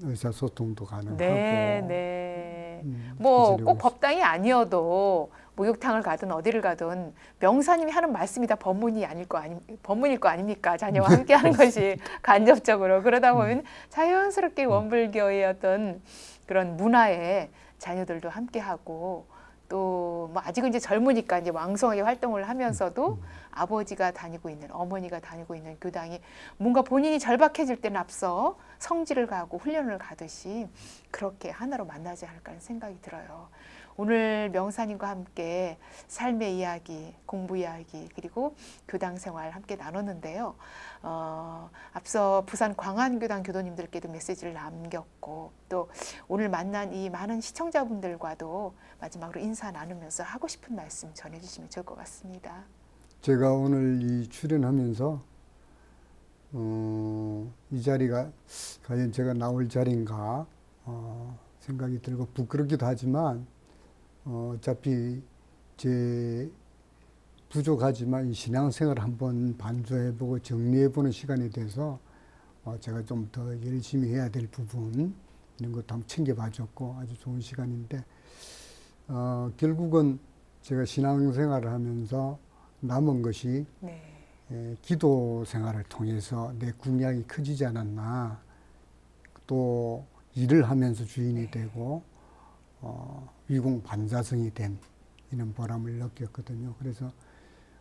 의사소통도 가능하고. 네. 뭐 꼭 법당이 아니어도 목욕탕을 가든 어디를 가든 명사님이 하는 말씀이 다 법문일 거 아닙니까? 자녀와 함께 하는 것이 간접적으로. 그러다 보면 자연스럽게 원불교의 어떤 그런 문화에 자녀들도 함께 하고 또 뭐 아직은 이제 젊으니까 이제 왕성하게 활동을 하면서도 아버지가 다니고 있는 어머니가 다니고 있는 교당이 뭔가 본인이 절박해질 때는 앞서 성지를 가고 훈련을 가듯이 그렇게 하나로 만나지 않을까 하는 생각이 들어요. 오늘 명사님과 함께 삶의 이야기, 공부 이야기, 그리고 교당 생활 함께 나눴는데요. 앞서 부산 광안교당 교도님들께도 메시지를 남겼고 또 오늘 만난 이 많은 시청자분들과도 마지막으로 인사 나누면서 하고 싶은 말씀 전해주시면 좋을 것 같습니다. 제가 오늘 이 출연하면서 이 자리가 과연 제가 나올 자리인가 생각이 들고 부끄럽기도 하지만 어차피 제 부족하지만 이 신앙생활을 한번 반주해보고 정리해보는 시간에 대해서 제가 좀 더 열심히 해야 될 부분 이런 것도 한번 챙겨봐줬고 아주 좋은 시간인데 결국은 제가 신앙생활을 하면서 남은 것이 기도 생활을 통해서 내 궁양이 커지지 않았나, 또 일을 하면서 주인이 되고 위공 반자성이 된 이런 보람을 느꼈거든요. 그래서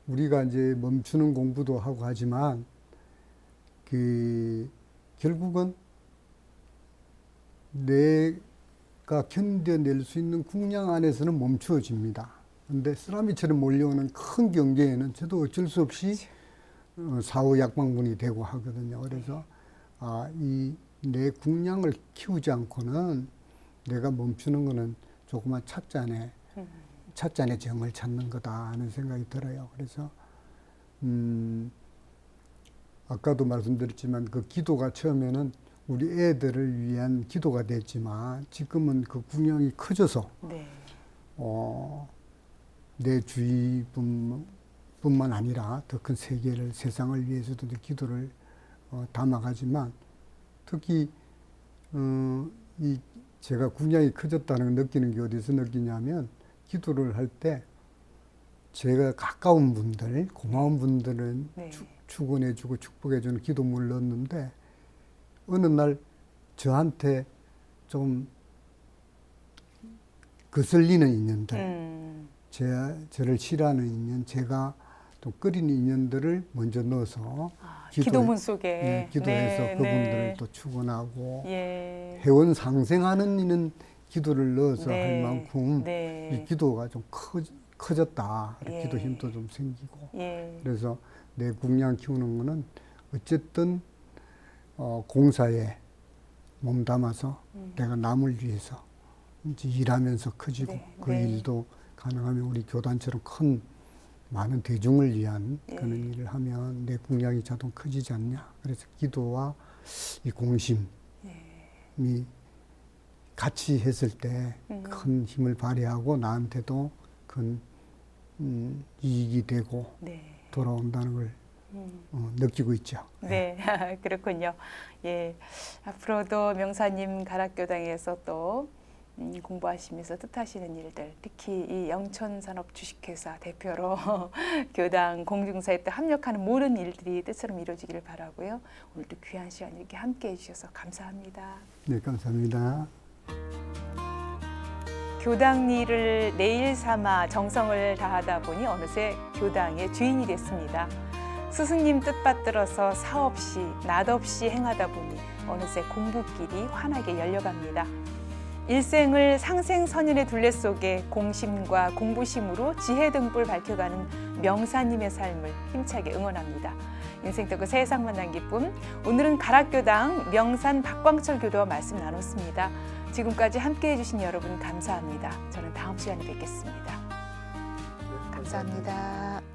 우리가 이제 멈추는 공부도 하고 하지만 결국은 내 견뎌낼 수 있는 국량 안에서는 멈추어집니다. 근데 쓰나미처럼 몰려오는 큰 경계에는 저도 어쩔 수 없이 사후 약방분이 되고 하거든요. 그래서 이 내 국량을 키우지 않고는 내가 멈추는 거는 조그만 찻잔의 정을 찾는 거다 하는 생각이 들어요. 그래서 아까도 말씀드렸지만 그 기도가 처음에는 우리 애들을 위한 기도가 됐지만 지금은 그 국량이 커져서 네. 내 주위뿐만 아니라 더 큰 세계를 세상을 위해서도 기도를 담아가지만 특히 이 제가 국량이 커졌다는 걸 느끼는 게 어디서 느끼냐면 기도를 할 때 제가 가까운 분들, 고마운 분들은 네. 축원해주고 축복해주는 기도문을 넣었는데 어느 날 저한테 좀 거슬리는 인연들, 저를 싫어하는 인연, 제가 좀 꺼리는 인연들을 먼저 넣어서 기도문 속에 네, 기도해서 네, 그분들을 네. 또 축원하고 예. 회원 상생하는 이는 기도를 넣어서 네, 할 만큼 네. 이 기도가 좀 커졌다. 예. 기도 힘도 좀 생기고. 예. 그래서 내 국량 키우는 거는 어쨌든 공사에 몸 담아서 내가 남을 위해서 이제 일하면서 커지고 네, 그 네. 일도 가능하면 우리 교단처럼 큰 많은 대중을 위한 예. 그런 일을 하면 내 국량이 자동 커지지 않냐. 그래서 기도와 이 공심이 같이 했을 때 큰 힘을 발휘하고 나한테도 큰 이익이 되고 네. 돌아온다는 걸 느끼고 있죠. 네, 그렇군요. 예, 앞으로도 명사님 가락교당에서 또 공부하시면서 뜻하시는 일들, 특히 이 영천산업 주식회사 대표로 교당 공중사에 또 합력하는 모든 일들이 뜻처럼 이루어지기를 바라고요. 오늘도 귀한 시간 이렇게 함께해 주셔서 감사합니다. 네, 감사합니다. 교당 일을 내일 삼아 정성을 다하다 보니 어느새 교당의 주인이 됐습니다. 스승님 뜻받들어서 사없이 낯없이 행하다 보니 어느새 공부길이 환하게 열려갑니다. 일생을 상생선연의 둘레 속에 공심과 공부심으로 지혜 등불 밝혀가는 명사님의 삶을 힘차게 응원합니다. 인생 토크 세상 만난 기쁨, 오늘은 가락교당 명산 박광철 교도와 말씀 나눴습니다. 지금까지 함께해 주신 여러분 감사합니다. 저는 다음 시간에 뵙겠습니다. 감사합니다.